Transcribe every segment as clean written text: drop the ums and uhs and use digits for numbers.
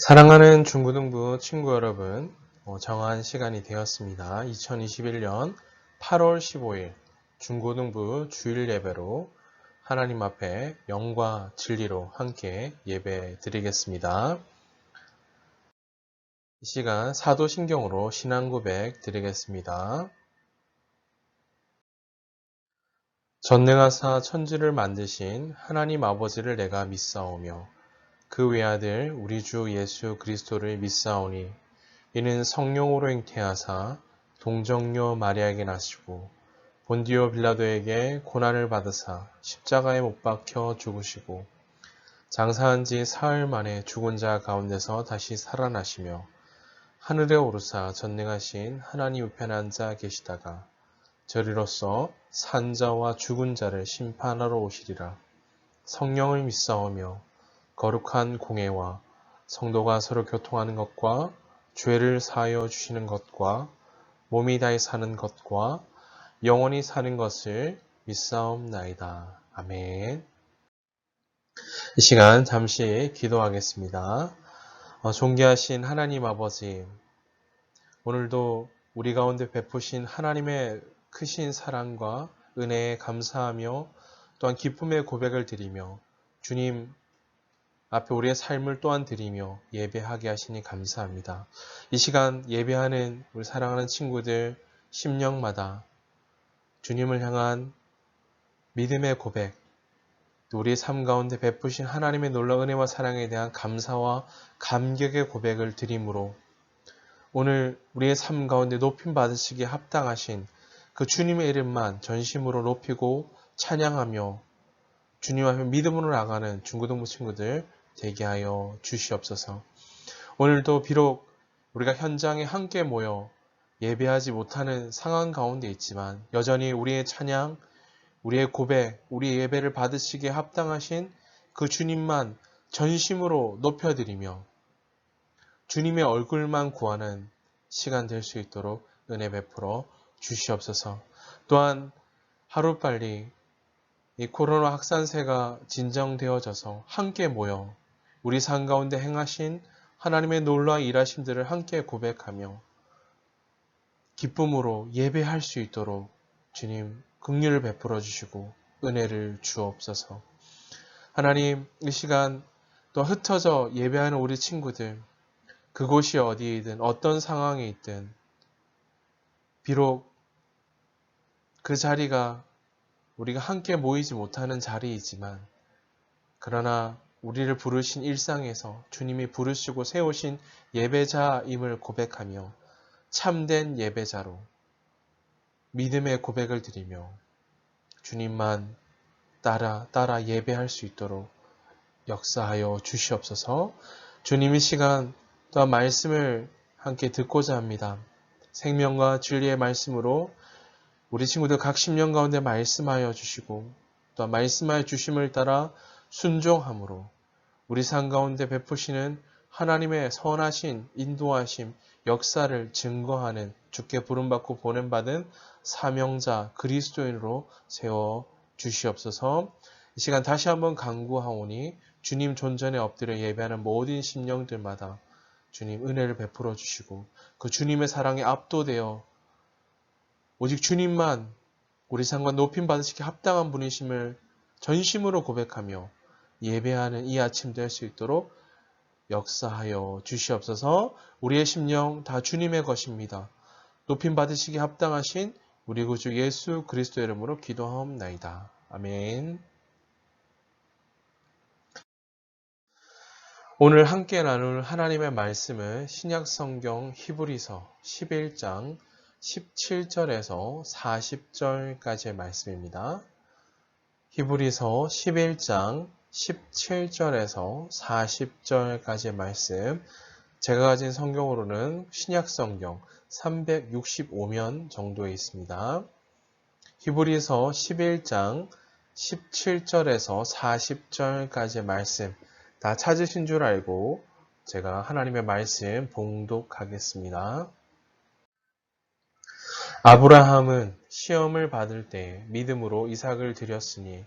사랑하는 중고등부 친구 여러분, 정한 시간이 되었습니다. 2021년 8월 15일 중고등부 주일 예배로 하나님 앞에 영과 진리로 함께 예배 드리겠습니다. 이 시간 사도신경으로 신앙 고백 드리겠습니다. 전능하사 천지를 만드신 하나님 아버지를 내가 믿사오며 그 외아들 우리 주 예수 그리스도를 믿사오니 이는 성령으로 잉태하사 동정녀 마리아에게 나시고 본디오 빌라도에게 고난을 받으사 십자가에 못 박혀 죽으시고 장사한 지 사흘 만에 죽은 자 가운데서 다시 살아나시며 하늘에 오르사 전능하신 하나님 우편에 앉아 계시다가 저리로서 산 자와 죽은 자를 심판하러 오시리라. 성령을 믿사오며 거룩한 공회와 성도가 서로 교통하는 것과 죄를 사하여 주시는 것과 몸이 다해 사는 것과 영원히 사는 것을 믿사옵나이다. 아멘. 이 시간 잠시 기도하겠습니다. 존귀하신 하나님 아버지, 오늘도 우리 가운데 베푸신 하나님의 크신 사랑과 은혜에 감사하며 또한 기쁨의 고백을 드리며 주님 앞에 우리의 삶을 또한 드리며 예배하게 하시니 감사합니다. 이 시간 예배하는 우리 사랑하는 친구들 심령마다 주님을 향한 믿음의 고백, 또 우리의 삶 가운데 베푸신 하나님의 놀라운 은혜와 사랑에 대한 감사와 감격의 고백을 드림으로 오늘 우리의 삶 가운데 높임 받으시기에 합당하신 그 주님의 이름만 전심으로 높이고 찬양하며 주님 앞에 믿음으로 나가는 중고등부 친구들 되게 하여 주시옵소서. 오늘도 비록 우리가 현장에 함께 모여 예배하지 못하는 상황 가운데 있지만 여전히 우리의 찬양, 우리의 고백, 우리의 예배를 받으시기에 합당하신 그 주님만 전심으로 높여드리며 주님의 얼굴만 구하는 시간 될 수 있도록 은혜 베풀어 주시옵소서. 또한 하루빨리 이 코로나 확산세가 진정되어져서 함께 모여 우리 삶 가운데 행하신 하나님의 놀라운 일하심들을 함께 고백하며 기쁨으로 예배할 수 있도록 주님 긍휼을 베풀어 주시고 은혜를 주옵소서. 하나님, 이 시간 또 흩어져 예배하는 우리 친구들, 그곳이 어디이든 어떤 상황에 있든 비록 그 자리가 우리가 함께 모이지 못하는 자리이지만 그러나 우리를 부르신 일상에서 주님이 부르시고 세우신 예배자임을 고백하며 참된 예배자로 믿음의 고백을 드리며 주님만 따라 예배할 수 있도록 역사하여 주시옵소서. 주님 이 시간 또한 말씀을 함께 듣고자 합니다. 생명과 진리의 말씀으로 우리 친구들 각 심령 가운데 말씀하여 주시고 또한 말씀하여 주심을 따라 순종함으로 우리 삶 가운데 베푸시는 하나님의 선하신 인도하심 역사를 증거하는 주께 부름받고 보냄받은 사명자 그리스도인으로 세워 주시옵소서. 이 시간 다시 한번 간구하오니 주님 존전에 엎드려 예배하는 모든 심령들마다 주님 은혜를 베풀어 주시고 그 주님의 사랑에 압도되어 오직 주님만 우리 삶과 높임 받으시기에 합당한 분이심을 전심으로 고백하며 예배하는 이 아침 될 수 있도록 역사하여 주시옵소서. 우리의 심령 다 주님의 것입니다. 높임 받으시기에 합당하신 우리 구주 예수 그리스도의 이름으로 기도하옵나이다. 아멘. 오늘 함께 나눌 하나님의 말씀은 신약성경 히브리서 11장 17절에서 40절까지의 말씀입니다. 히브리서 11장 17절에서 40절까지의 말씀, 제가 가진 성경으로는 신약성경 365면 정도에 있습니다. 히브리서 11장 17절에서 40절까지의 말씀 다 찾으신 줄 알고 제가 하나님의 말씀 봉독하겠습니다. 아브라함은 시험을 받을 때 믿음으로 이삭을 드렸으니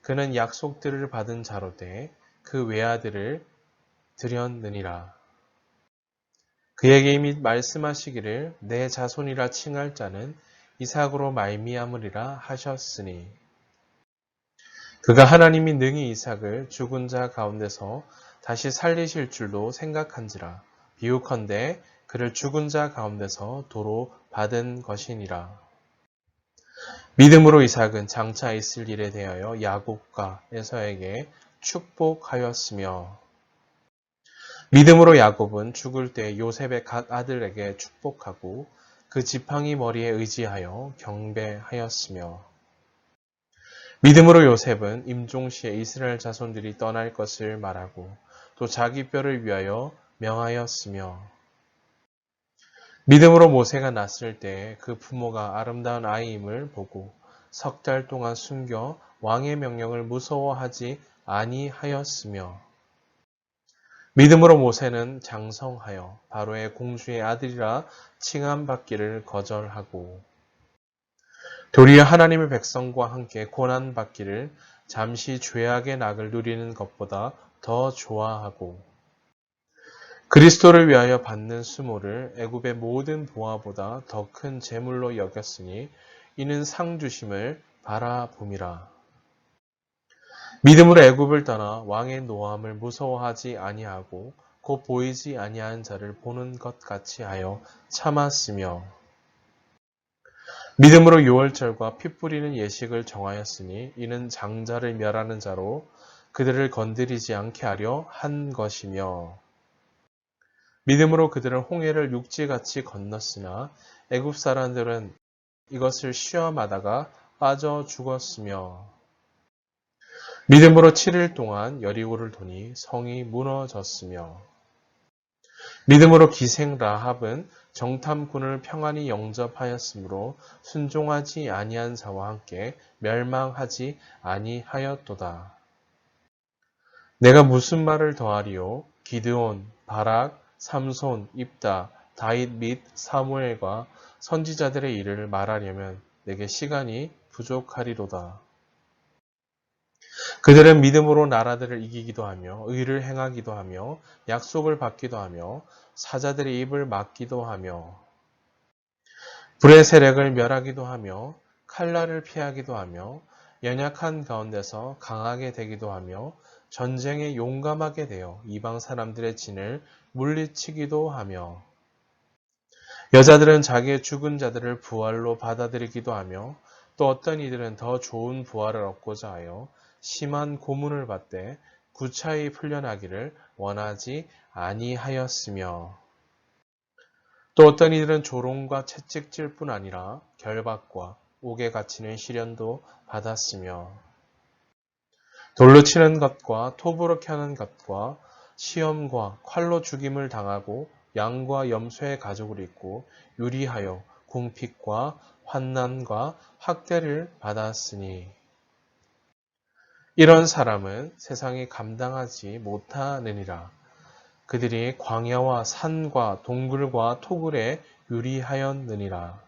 그는 약속들을 받은 자로 돼 그 외아들을 드렸느니라. 그에게 이미 말씀하시기를 내 자손이라 칭할 자는 이삭으로 말미암으리라 하셨으니 그가 하나님이 능히 이삭을 죽은 자 가운데서 다시 살리실 줄도 생각한지라 비유컨대 그를 죽은 자 가운데서 도로 받은 것이니라. 믿음으로 이삭은 장차 있을 일에 대하여 야곱과 에서에게 축복하였으며 믿음으로 야곱은 죽을 때 요셉의 각 아들에게 축복하고 그 지팡이 머리에 의지하여 경배하였으며 믿음으로 요셉은 임종시에 이스라엘 자손들이 떠날 것을 말하고 또 자기 뼈를 위하여 명하였으며 믿음으로 모세가 낳았을 때 그 부모가 아름다운 아이임을 보고 석 달 동안 숨겨 왕의 명령을 무서워하지 아니하였으며 믿음으로 모세는 장성하여 바로의 공주의 아들이라 칭함받기를 거절하고 도리어 하나님의 백성과 함께 고난받기를 잠시 죄악의 낙을 누리는 것보다 더 좋아하고 그리스도를 위하여 받는 수모를 애굽의 모든 보화보다 더 큰 재물로 여겼으니 이는 상 주심을 바라봄이라. 믿음으로 애굽을 떠나 왕의 노함을 무서워하지 아니하고 곧 보이지 아니한 자를 보는 것 같이 하여 참았으며 믿음으로 유월절과 피 뿌리는 예식을 정하였으니 이는 장자를 멸하는 자로 그들을 건드리지 않게 하려 한 것이며 믿음으로 그들은 홍해를 육지같이 건넜으나 애굽 사람들은 이것을 시험하다가 빠져 죽었으며 믿음으로 7일 동안 여리고를 도니 성이 무너졌으며 믿음으로 기생 라합은 정탐꾼을 평안히 영접하였으므로 순종하지 아니한 자와 함께 멸망하지 아니하였도다. 내가 무슨 말을 더하리요? 기드온, 바락, 삼손, 입다, 다윗 및 사무엘과 선지자들의 일을 말하려면 내게 시간이 부족하리로다. 그들은 믿음으로 나라들을 이기기도 하며 의를 행하기도 하며 약속을 받기도 하며 사자들의 입을 막기도 하며 불의 세력을 멸하기도 하며 칼날을 피하기도 하며 연약한 가운데서 강하게 되기도 하며 전쟁에 용감하게 되어 이방 사람들의 진을 물리치기도 하며 여자들은 자기의 죽은 자들을 부활로 받아들이기도 하며 또 어떤 이들은 더 좋은 부활을 얻고자 하여 심한 고문을 받되 구차히 풀려나기를 원하지 아니하였으며 또 어떤 이들은 조롱과 채찍질 뿐 아니라 결박과 옥에 갇히는 시련도 받았으며 돌로 치는 것과 톱으로 켜는 것과 시험과 칼로 죽임을 당하고 양과 염소의 가죽을 입고 유리하여 궁핍과 환난과 학대를 받았으니 이런 사람은 세상이 감당하지 못하느니라. 그들이 광야와 산과 동굴과 토굴에 유리하였느니라.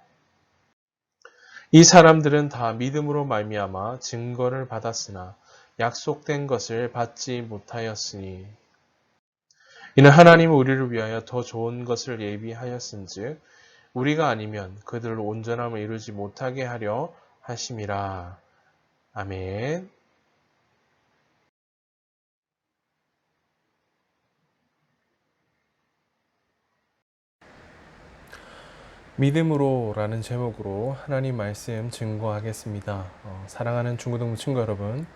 이 사람들은 다 믿음으로 말미암아 증거를 받았으나 약속된 것을 받지 못하였으니 이는 하나님은 우리를 위하여 더 좋은 것을 예비하였은즉 우리가 아니면 그들로 온전함을 이루지 못하게 하려 하심이라. 아멘. 믿음으로라는 제목으로 하나님 말씀 증거하겠습니다. 사랑하는 중고등부 친구 여러분,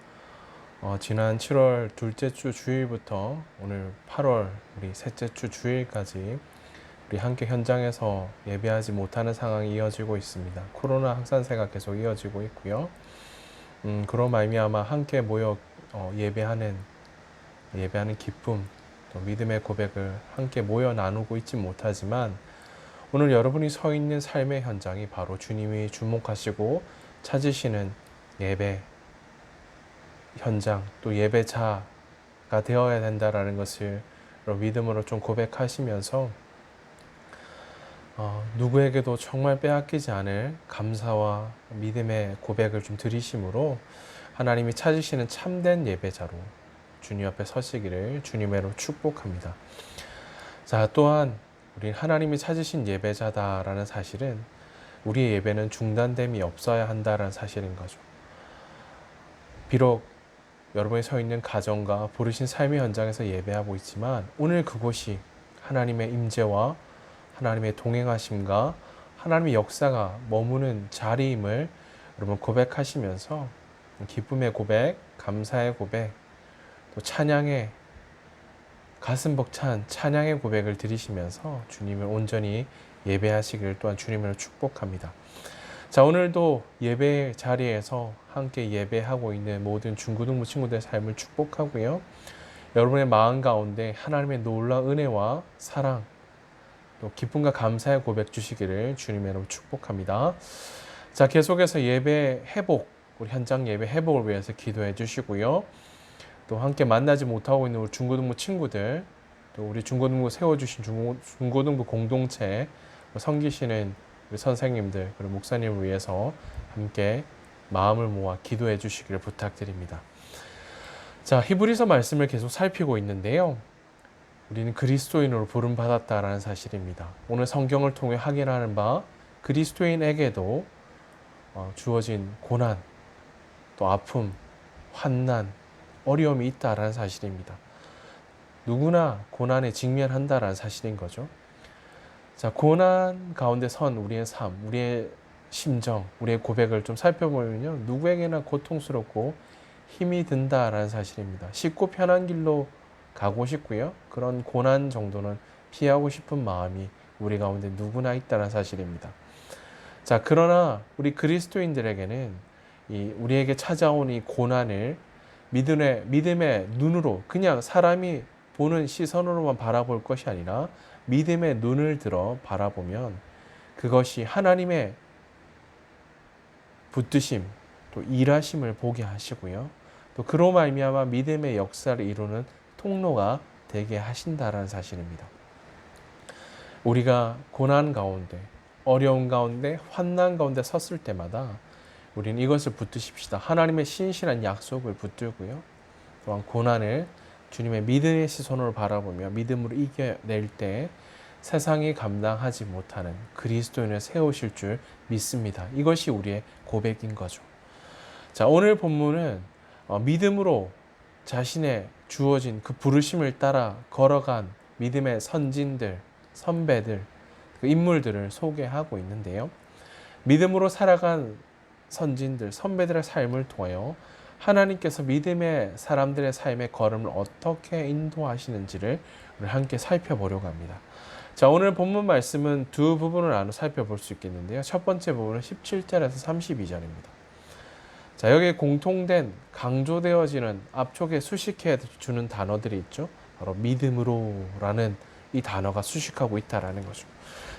지난 7월 둘째 주 주일부터 오늘 8월 우리 셋째 주 주일까지 우리 함께 현장에서 예배하지 못하는 상황이 이어지고 있습니다. 코로나 확산세가 계속 이어지고 있고요. 그로 말미암아 함께 모여 예배하는 기쁨, 또 믿음의 고백을 함께 모여 나누고 있지 못하지만 오늘 여러분이 서 있는 삶의 현장이 바로 주님이 주목하시고 찾으시는 예배 현장, 또 예배자가 되어야 된다라는 것을 믿음으로 좀 고백하시면서 누구에게도 정말 빼앗기지 않을 감사와 믿음의 고백을 좀 드리심으로 하나님이 찾으시는 참된 예배자로 주님 앞에 서시기를 주님으로 축복합니다. 자, 또한 우린 하나님이 찾으신 예배자다라는 사실은 우리의 예배는 중단됨이 없어야 한다라는 사실인 거죠. 비록 여러분이 서 있는 가정과 부르신 삶의 현장에서 예배하고 있지만 오늘 그곳이 하나님의 임재와 하나님의 동행하심과 하나님의 역사가 머무는 자리임을 여러분 고백하시면서 기쁨의 고백, 감사의 고백, 또 찬양의 가슴 벅찬 찬양의 고백을 드리시면서 주님을 온전히 예배하시기를 또한 주님을 축복합니다. 자, 오늘도 예배 자리에서 함께 예배하고 있는 모든 중고등부 친구들의 삶을 축복하고요. 여러분의 마음 가운데 하나님의 놀라운 은혜와 사랑, 또 기쁨과 감사의 고백 주시기를 주님의 이름으로 축복합니다. 자, 계속해서 예배 회복, 우리 현장 예배 회복을 위해서 기도해 주시고요. 또 함께 만나지 못하고 있는 우리 중고등부 친구들, 또 우리 중고등부 세워주신 중고등부 공동체 섬기시는 우리 선생님들 그리고 목사님을 위해서 함께 마음을 모아 기도해 주시기를 부탁드립니다. 자, 히브리서 말씀을 계속 살피고 있는데요. 우리는 그리스도인으로 부름받았다라는 사실입니다. 오늘 성경을 통해 확인하는 바 그리스도인에게도 주어진 고난, 또 아픔, 환난, 어려움이 있다라는 사실입니다. 누구나 고난에 직면한다라는 사실인 거죠. 자, 고난 가운데 선 우리의 삶, 우리의 심정, 우리의 고백을 좀 살펴보면요. 누구에게나 고통스럽고 힘이 든다라는 사실입니다. 쉽고 편한 길로 가고 싶고요. 그런 고난 정도는 피하고 싶은 마음이 우리 가운데 누구나 있다는 사실입니다. 자, 그러나 우리 그리스도인들에게는 우리에게 찾아온 이 고난을 믿음의 눈으로 그냥 사람이 보는 시선으로만 바라볼 것이 아니라 믿음의 눈을 들어 바라보면 그것이 하나님의 붙드심, 또 일하심을 보게 하시고요. 또 그로 말미암아 믿음의 역사를 이루는 통로가 되게 하신다라는 사실입니다. 우리가 고난 가운데, 어려운 가운데, 환난 가운데 섰을 때마다 우리는 이것을 붙드십시다. 하나님의 신실한 약속을 붙들고요. 또한 고난을 주님의 믿음의 시선으로 바라보며 믿음으로 이겨낼 때 세상이 감당하지 못하는 그리스도인을 세우실 줄 믿습니다. 이것이 우리의 고백인 거죠. 자, 오늘 본문은 믿음으로 자신의 주어진 그 부르심을 따라 걸어간 믿음의 선진들, 선배들, 그 인물들을 소개하고 있는데요. 믿음으로 살아간 선진들, 선배들의 삶을 통하여 하나님께서 믿음의 사람들의 삶의 걸음을 어떻게 인도하시는지를 우리 함께 살펴보려고 합니다. 자, 오늘 본문 말씀은 두 부분을 나눠 살펴볼 수 있겠는데요. 첫 번째 부분은 17절에서 32절입니다. 자, 여기에 공통된 강조되어지는 앞쪽에 수식해 주는 단어들이 있죠. 바로 믿음으로라는 이 단어가 수식하고 있다라는 거죠.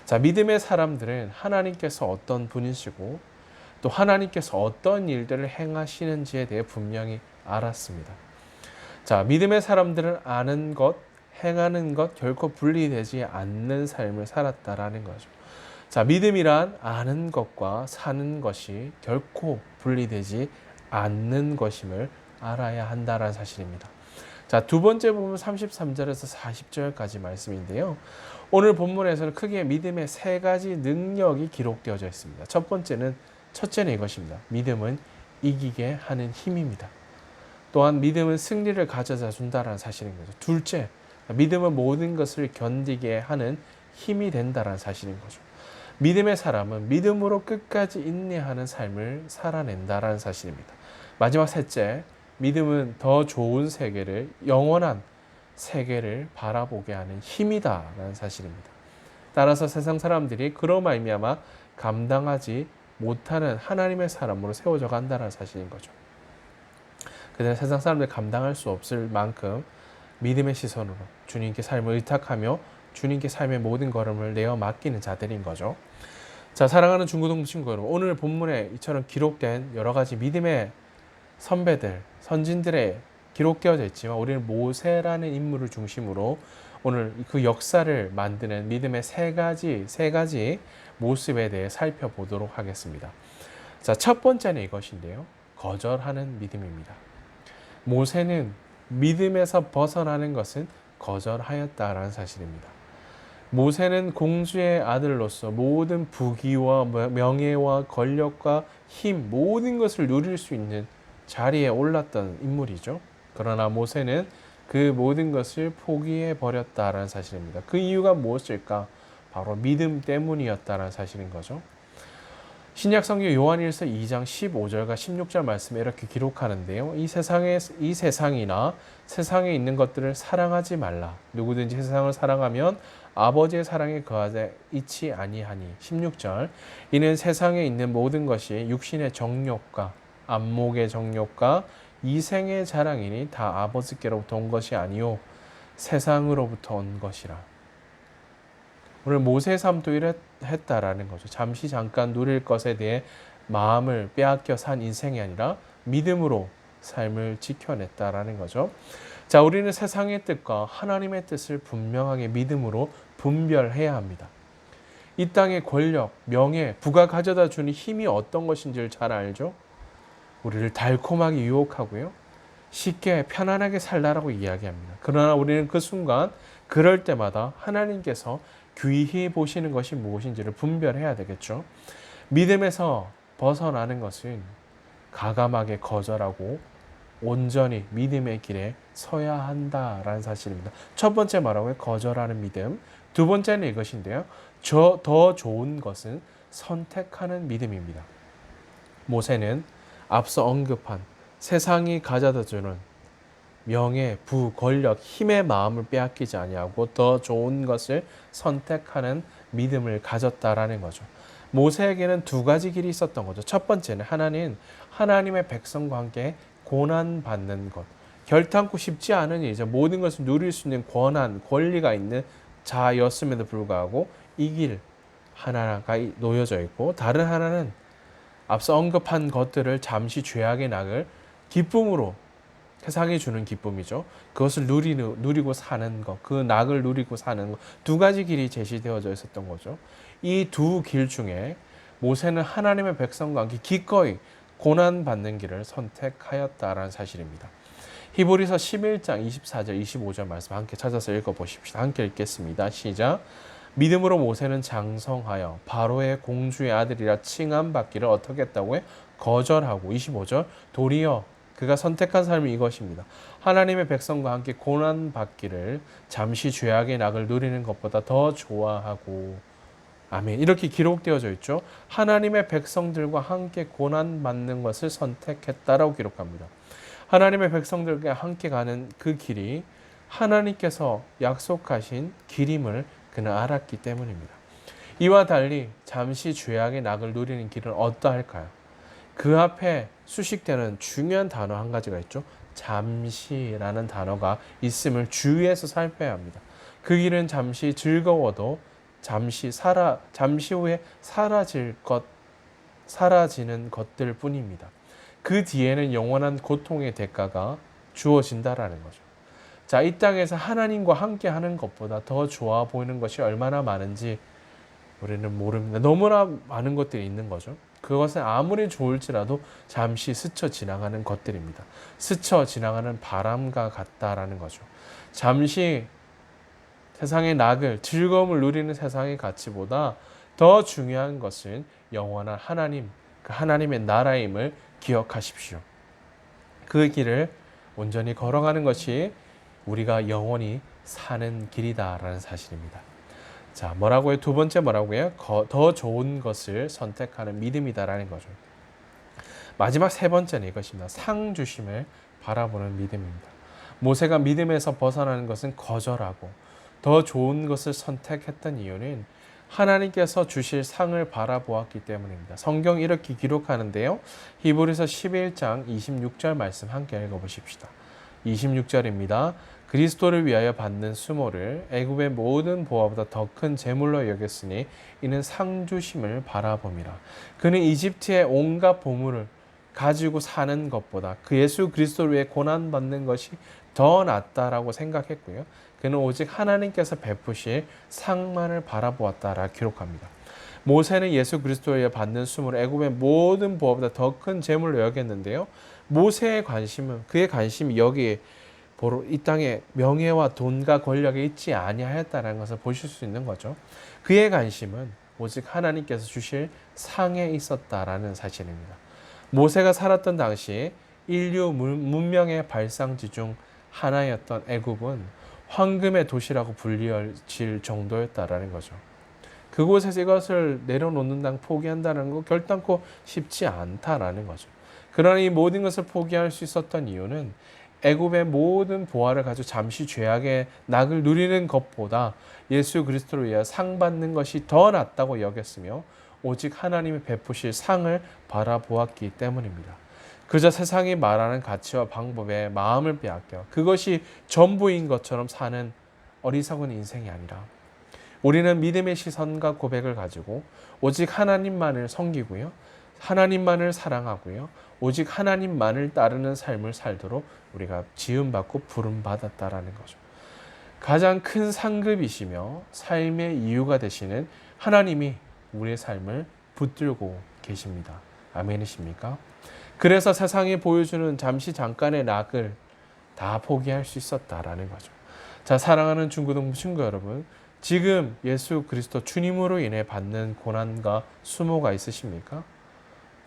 자, 믿음의 사람들은 하나님께서 어떤 분이시고 또 하나님께서 어떤 일들을 행하시는지에 대해 분명히 알았습니다. 자, 믿음의 사람들은 아는 것, 행하는 것 결코 분리되지 않는 삶을 살았다라는 거죠. 자, 믿음이란 아는 것과 사는 것이 결코 분리되지 않는 것임을 알아야 한다는 사실입니다. 자, 두 번째 부분 33절에서 40절까지 말씀인데요. 오늘 본문에서는 크게 믿음의 세 가지 능력이 기록되어져 있습니다. 첫째는 이것입니다. 믿음은 이기게 하는 힘입니다. 또한 믿음은 승리를 가져다 준다는 사실인 거죠. 둘째, 믿음은 모든 것을 견디게 하는 힘이 된다는 사실인 거죠. 믿음의 사람은 믿음으로 끝까지 인내하는 삶을 살아낸다는 사실입니다. 마지막 셋째, 믿음은 더 좋은 세계를, 영원한 세계를 바라보게 하는 힘이다라는 사실입니다. 따라서 세상 사람들이 그로 말미암아 감당하지 못하는 하나님의 사람으로 세워져 간다는 사실인 거죠. 그들은 세상 사람들이 감당할 수 없을 만큼 믿음의 시선으로 주님께 삶을 의탁하며 주님께 삶의 모든 걸음을 내어 맡기는 자들인 거죠. 자, 사랑하는 중고등부 친구 여러분, 오늘 본문에 이처럼 기록된 여러 가지 믿음의 선배들, 선진들의 기록되어져 있지만 우리는 모세라는 인물을 중심으로 오늘 그 역사를 만드는 믿음의 세 가지 모습에 대해 살펴보도록 하겠습니다. 자, 첫 번째는 이것인데요. 거절하는 믿음입니다. 모세는 믿음에서 벗어나는 것은 거절하였다라는 사실입니다. 모세는 공주의 아들로서 모든 부귀와 명예와 권력과 힘, 모든 것을 누릴 수 있는 자리에 올랐던 인물이죠. 그러나 모세는 그 모든 것을 포기해 버렸다라는 사실입니다. 그 이유가 무엇일까? 바로 믿음 때문이었다라는 사실인 거죠. 신약 성경 요한일서 2장 15절과 16절 말씀에 이렇게 기록하는데요. 이 세상이나 세상에 있는 것들을 사랑하지 말라. 누구든지 세상을 사랑하면 아버지의 사랑에 거하지 있지 아니하니. 16절. 이는 세상에 있는 모든 것이 육신의 정욕과 안목의 정욕과 이생의 자랑이니 다 아버지께로부터 온 것이 아니요 세상으로부터 온 것이라. 오늘 모세의 삶도 이랬다라는 거죠. 잠시 잠깐 누릴 것에 대해 마음을 빼앗겨 산 인생이 아니라 믿음으로 삶을 지켜냈다라는 거죠. 자, 우리는 세상의 뜻과 하나님의 뜻을 분명하게 믿음으로 분별해야 합니다. 이 땅의 권력, 명예, 부가 가져다 주는 힘이 어떤 것인지를 잘 알죠. 우리를 달콤하게 유혹하고요. 쉽게 편안하게 살라라고 이야기합니다. 그러나 우리는 그 순간 그럴 때마다 하나님께서 귀히 보시는 것이 무엇인지를 분별해야 되겠죠. 믿음에서 벗어나는 것은 가감하게 거절하고 온전히 믿음의 길에 서야 한다라는 사실입니다. 첫 번째 말하고 거절하는 믿음. 두 번째는 이것인데요. 더 좋은 것은 선택하는 믿음입니다. 모세는 앞서 언급한 세상이 가져다주는 명예, 부, 권력, 힘의 마음을 빼앗기지 아니하고 더 좋은 것을 선택하는 믿음을 가졌다라는 거죠. 모세에게는 두 가지 길이 있었던 거죠. 첫 번째는 하나님의 백성과 함께 고난 받는 것. 결탄코 쉽지 않은 일이죠. 모든 것을 누릴 수 있는 권한, 권리가 있는 자였음에도 불구하고 이 길 하나가 놓여져 있고 다른 하나는 앞서 언급한 것들을 잠시 죄악의 낙을 기쁨으로 세상이 주는 기쁨이죠. 그것을 누리고 사는 것, 그 낙을 누리고 사는 것, 두 가지 길이 제시되어져 있었던 거죠. 이 두 길 중에 모세는 하나님의 백성과 함께 기꺼이 고난받는 길을 선택하였다라는 사실입니다. 히브리서 11장 24절, 25절 말씀 함께 찾아서 읽어보십시다. 함께 읽겠습니다. 시작. 믿음으로 모세는 장성하여 바로의 공주의 아들이라 칭함받기를 어떻게 했다고요? 거절하고 25절 도리어 그가 선택한 삶이 이것입니다. 하나님의 백성과 함께 고난받기를 잠시 죄악의 낙을 누리는 것보다 더 좋아하고 아멘. 이렇게 기록되어져 있죠. 하나님의 백성들과 함께 고난받는 것을 선택했다라고 기록합니다. 하나님의 백성들과 함께 가는 그 길이 하나님께서 약속하신 길임을 그는 알았기 때문입니다. 이와 달리 잠시 죄악의 낙을 누리는 길은 어떠할까요? 그 앞에 수식되는 중요한 단어 한 가지가 있죠. 잠시라는 단어가 있음을 주의해서 살펴야 합니다. 그 길은 잠시 즐거워도 잠시 후에 사라지는 것들 뿐입니다. 그 뒤에는 영원한 고통의 대가가 주어진다라는 거죠. 자, 이 땅에서 하나님과 함께 하는 것보다 더 좋아 보이는 것이 얼마나 많은지 우리는 모릅니다. 너무나 많은 것들이 있는 거죠. 그것은 아무리 좋을지라도 잠시 스쳐 지나가는 것들입니다. 스쳐 지나가는 바람과 같다라는 거죠. 잠시 세상의 낙을, 즐거움을 누리는 세상의 가치보다 더 중요한 것은 영원한 하나님, 그 하나님의 나라임을 기억하십시오. 그 길을 온전히 걸어가는 것이 우리가 영원히 사는 길이다라는 사실입니다. 자, 뭐라고요? 두 번째 뭐라고요? 더 좋은 것을 선택하는 믿음이다라는 거죠. 마지막 세 번째는 이것입니다. 상 주심을 바라보는 믿음입니다. 모세가 믿음에서 벗어나는 것은 거절하고 더 좋은 것을 선택했던 이유는 하나님께서 주실 상을 바라보았기 때문입니다. 성경 이렇게 기록하는데요. 히브리서 11장 26절 말씀 함께 읽어보십시다. 26절입니다. 그리스도를 위하여 받는 수모를 애굽의 모든 보화보다 더 큰 재물로 여겼으니 이는 상 주심을 바라봄이라. 그는 이집트의 온갖 보물을 가지고 사는 것보다 그 예수 그리스도를 위해 고난받는 것이 더 낫다라고 생각했고요. 그는 오직 하나님께서 베푸실 상만을 바라보았다라 기록합니다. 모세는 예수 그리스도에 의해 받는 수모를 애굽의 모든 보화보다 더 큰 재물로 여겼는데요. 모세의 관심은 그의 관심이 여기에 이 땅에 명예와 돈과 권력이 있지 아니하였다는 것을 보실 수 있는 거죠. 그의 관심은 오직 하나님께서 주실 상에 있었다라는 사실입니다. 모세가 살았던 당시 인류 문명의 발상지 중 하나였던 애굽은 황금의 도시라고 불리어질 정도였다라는 거죠. 그곳에서 이것을 내려놓는다는 포기한다는 거 결단코 쉽지 않다라는 거죠. 그러나 이 모든 것을 포기할 수 있었던 이유는 애굽의 모든 보화를 가지고 잠시 죄악의 낙을 누리는 것보다 예수 그리스도로 위하여 상 받는 것이 더 낫다고 여겼으며 오직 하나님이 베푸실 상을 바라보았기 때문입니다. 그저 세상이 말하는 가치와 방법에 마음을 빼앗겨 그것이 전부인 것처럼 사는 어리석은 인생이 아니라 우리는 믿음의 시선과 고백을 가지고 오직 하나님만을 섬기고요. 하나님만을 사랑하고요. 오직 하나님만을 따르는 삶을 살도록 우리가 지음받고 부름받았다라는 거죠. 가장 큰 상급이시며 삶의 이유가 되시는 하나님이 우리의 삶을 붙들고 계십니다. 아멘이십니까? 그래서 세상이 보여주는 잠깐의 낙을 다 포기할 수 있었다라는 거죠. 자, 사랑하는 중고등부 친구 여러분, 지금 예수 그리스도 주님으로 인해 받는 고난과 수모가 있으십니까?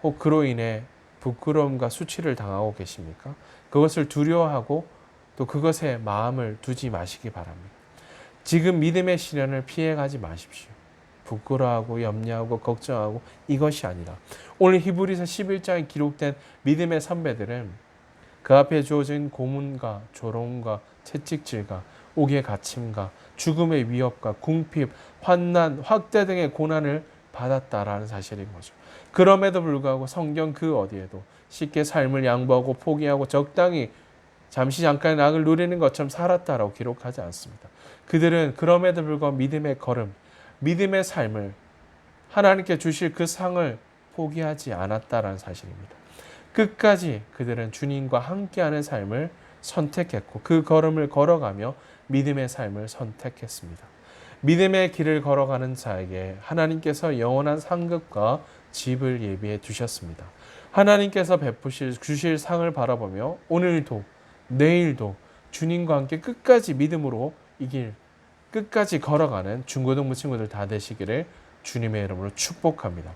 혹 그로 인해 부끄러움과 수치를 당하고 계십니까? 그것을 두려워하고 또 그것에 마음을 두지 마시기 바랍니다. 지금 믿음의 시련을 피해가지 마십시오. 부끄러워하고 염려하고 걱정하고 이것이 아니라 오늘 히브리서 11장에 기록된 믿음의 선배들은 그 앞에 주어진 고문과 조롱과 채찍질과 옥의 갇힘과 죽음의 위협과 궁핍, 환난, 확대 등의 고난을 받았다라는 사실인 거죠. 그럼에도 불구하고 성경 그 어디에도 쉽게 삶을 양보하고 포기하고 적당히 잠깐의 낙을 누리는 것처럼 살았다라고 기록하지 않습니다. 그들은 그럼에도 불구하고 믿음의 걸음, 믿음의 삶을 하나님께 주실 그 상을 포기하지 않았다라는 사실입니다. 끝까지 그들은 주님과 함께하는 삶을 선택했고 그 걸음을 걸어가며 믿음의 삶을 선택했습니다. 믿음의 길을 걸어가는 자에게 하나님께서 영원한 상급과 집을 예비해 두셨습니다. 하나님께서 주실 상을 바라보며 오늘도 내일도 주님과 함께 끝까지 믿음으로 이 길 끝까지 걸어가는 중고등부 친구들 다 되시기를 주님의 이름으로 축복합니다.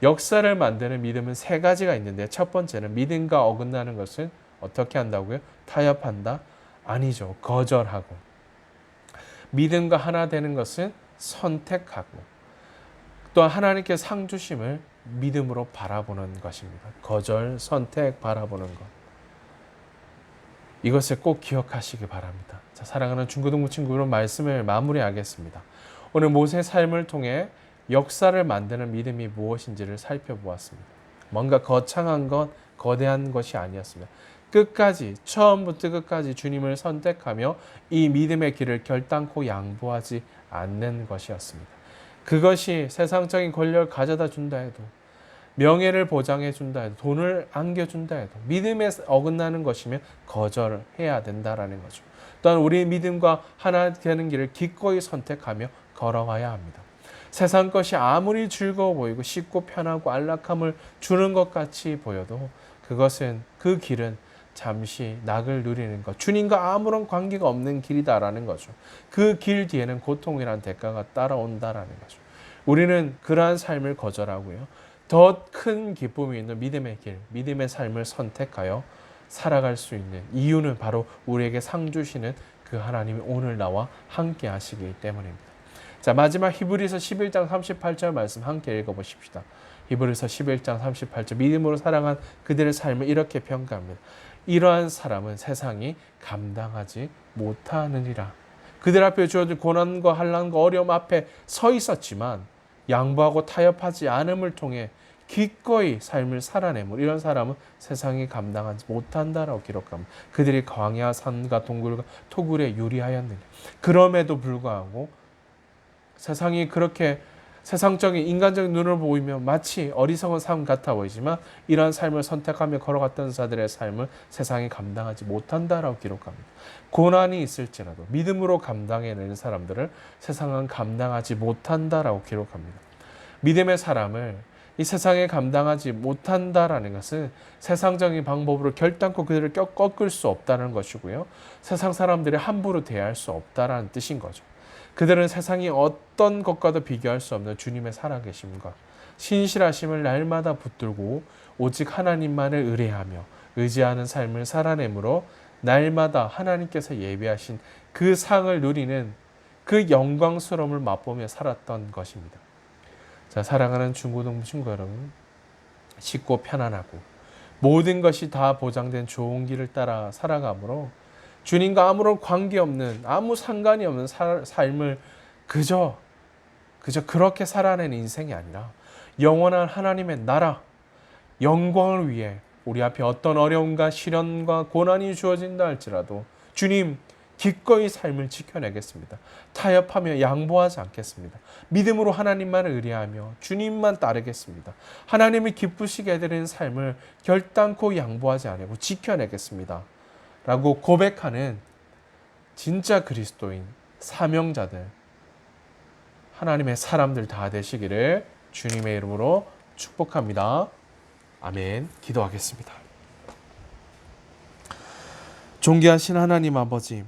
역사를 만드는 믿음은 세 가지가 있는데 첫 번째는 믿음과 어긋나는 것은 어떻게 한다고요? 타협한다? 아니죠. 거절하고. 믿음과 하나 되는 것은 선택하고 또한 하나님께 상 주심을 믿음으로 바라보는 것입니다. 거절, 선택, 바라보는 것. 이것을 꼭 기억하시기 바랍니다. 자, 사랑하는 중고등부 친구들 말씀을 마무리하겠습니다. 오늘 모세의 삶을 통해 역사를 만드는 믿음이 무엇인지를 살펴보았습니다. 뭔가 거창한 것, 거대한 것이 아니었습니다. 끝까지, 처음부터 끝까지 주님을 선택하며 이 믿음의 길을 결단코 양보하지 않는 것이었습니다. 그것이 세상적인 권력을 가져다 준다 해도, 명예를 보장해 준다 해도, 돈을 안겨준다 해도 믿음에 어긋나는 것이면 거절해야 된다라는 거죠. 또한 우리의 믿음과 하나 되는 길을 기꺼이 선택하며 걸어가야 합니다. 세상 것이 아무리 즐거워 보이고 쉽고 편하고 안락함을 주는 것 같이 보여도 그 길은 잠시 낙을 누리는 것, 주님과 아무런 관계가 없는 길이다라는 거죠. 그 길 뒤에는 고통이라는 대가가 따라온다라는 거죠. 우리는 그러한 삶을 거절하고요. 더 큰 기쁨이 있는 믿음의 길, 믿음의 삶을 선택하여 살아갈 수 있는 이유는 바로 우리에게 상 주시는 그 하나님이 오늘 나와 함께 하시기 때문입니다. 자, 마지막 히브리서 11장 38절 말씀 함께 읽어보십시다. 히브리서 11장 38절 믿음으로 살아간 그들의 삶을 이렇게 평가합니다. 이러한 사람은 세상이 감당하지 못하느니라. 그들 앞에 주어진 고난과 환난과 어려움 앞에 서 있었지만 양보하고 타협하지 않음을 통해 기꺼이 삶을 살아내므로 이런 사람은 세상이 감당하지 못한다라고 기록합니다. 그들이 광야 산과 동굴과 토굴에 유리하였느냐. 그럼에도 불구하고 세상이 그렇게 세상적인 인간적인 눈으로 보이면 마치 어리석은 삶 같아 보이지만 이러한 삶을 선택하며 걸어갔던 자들의 삶을 세상이 감당하지 못한다라고 기록합니다. 고난이 있을지라도 믿음으로 감당해내는 사람들을 세상은 감당하지 못한다라고 기록합니다. 믿음의 사람을 이 세상에 감당하지 못한다라는 것은 세상적인 방법으로 결단코 그들을 꺾을 수 없다는 것이고요. 세상 사람들이 함부로 대할 수 없다라는 뜻인 거죠. 그들은 세상이 어떤 것과도 비교할 수 없는 주님의 살아계심과 신실하심을 날마다 붙들고 오직 하나님만을 의뢰하며 의지하는 삶을 살아내므로 날마다 하나님께서 예비하신 그 상을 누리는 그 영광스러움을 맛보며 살았던 것입니다. 자, 사랑하는 중고등부 친구 여러분, 쉽고 편안하고 모든 것이 다 보장된 좋은 길을 따라 살아가므로 주님과 아무런 관계없는, 아무 상관이 없는 삶을 그저 그렇게 살아내는 인생이 아니라 영원한 하나님의 나라, 영광을 위해 우리 앞에 어떤 어려움과 시련과 고난이 주어진다 할지라도 주님 기꺼이 삶을 지켜내겠습니다. 타협하며 양보하지 않겠습니다. 믿음으로 하나님만을 의뢰하며 주님만 따르겠습니다. 하나님을 기쁘시게 해드리는 삶을 결단코 양보하지 않고 지켜내겠습니다. 라고 고백하는 진짜 그리스도인 사명자들, 하나님의 사람들 다 되시기를 주님의 이름으로 축복합니다. 아멘. 기도하겠습니다. 존귀하신 하나님 아버지,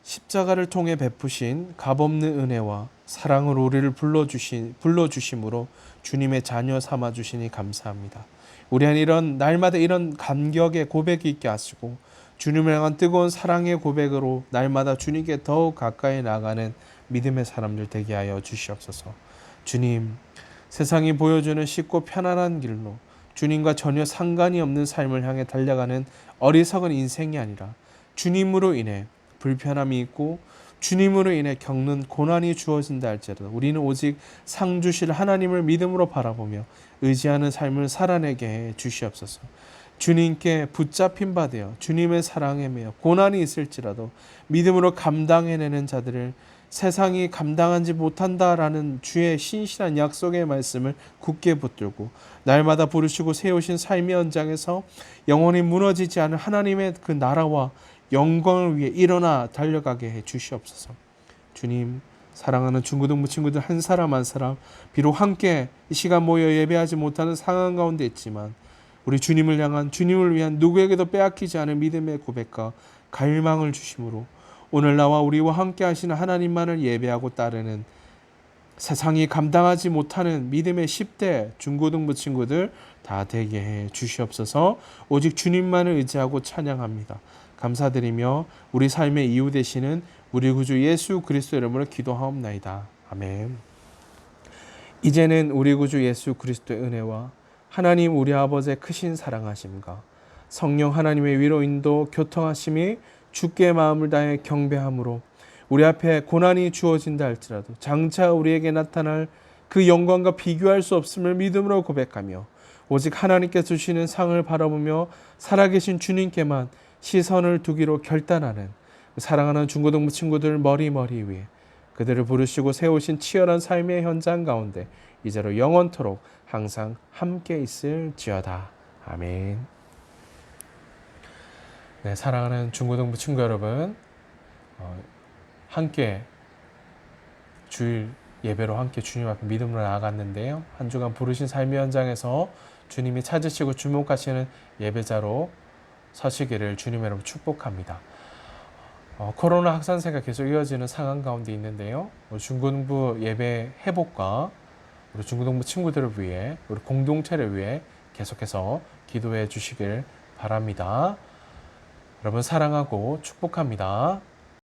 십자가를 통해 베푸신 값없는 은혜와 사랑으로 우리를 불러주심으로 주님의 자녀 삼아주시니 감사합니다. 우리 안 이런 날마다 이런 감격의 고백이 있게 하시고 주님을 향한 뜨거운 사랑의 고백으로 날마다 주님께 더욱 가까이 나가는 믿음의 사람들 되게 하여 주시옵소서. 주님, 세상이 보여주는 쉽고 편안한 길로 주님과 전혀 상관이 없는 삶을 향해 달려가는 어리석은 인생이 아니라 주님으로 인해 불편함이 있고 주님으로 인해 겪는 고난이 주어진다 할지라도 우리는 오직 상 주실 하나님을 믿음으로 바라보며 의지하는 삶을 살아내게 해 주시옵소서. 주님께 붙잡힌 바 되어 주님의 사랑에 매여 고난이 있을지라도 믿음으로 감당해내는 자들을 세상이 감당하지 못한다라는 주의 신실한 약속의 말씀을 굳게 붙들고 날마다 부르시고 세우신 삶의 현장에서 영원히 무너지지 않은 하나님의 그 나라와 영광을 위해 일어나 달려가게 해 주시옵소서. 주님, 사랑하는 중고등부 친구들 한 사람 한 사람 비록 함께 이 시간 모여 예배하지 못하는 상황 가운데 있지만 우리 주님을 향한 주님을 위한 누구에게도 빼앗기지 않은 믿음의 고백과 갈망을 주심으로 오늘 나와 우리와 함께 하시는 하나님만을 예배하고 따르는 세상이 감당하지 못하는 믿음의 10대 중고등부 친구들 다 되게 해 주시옵소서. 오직 주님만을 의지하고 찬양합니다. 감사드리며 우리 삶의 이유 되시는 우리 구주 예수 그리스도 이름으로 기도하옵나이다. 아멘. 이제는 우리 구주 예수 그리스도의 은혜와 하나님 우리 아버지의 크신 사랑하심과 성령 하나님의 위로 인도 교통하심이 주께 마음을 다해 경배함으로 우리 앞에 고난이 주어진다 할지라도 장차 우리에게 나타날 그 영광과 비교할 수 없음을 믿음으로 고백하며 오직 하나님께서 주시는 상을 바라보며 살아계신 주님께만 시선을 두기로 결단하는 사랑하는 중고등부 친구들 머리 위에 그들을 부르시고 세우신 치열한 삶의 현장 가운데 이제로 영원토록 항상 함께 있을지어다. 아멘. 네, 사랑하는 중고등부 친구 여러분, 함께 주일 예배로 함께 주님 앞에 믿음으로 나아갔는데요. 한 주간 부르신 삶의 현장에서 주님이 찾으시고 주목하시는 예배자로 서시기를 주님의 이름으로 축복합니다. 코로나 확산세가 계속 이어지는 상황 가운데 있는데요. 중고등부 예배 회복과 우리 중고등부 친구들을 위해 우리 공동체를 위해 계속해서 기도해 주시길 바랍니다. 여러분 사랑하고 축복합니다.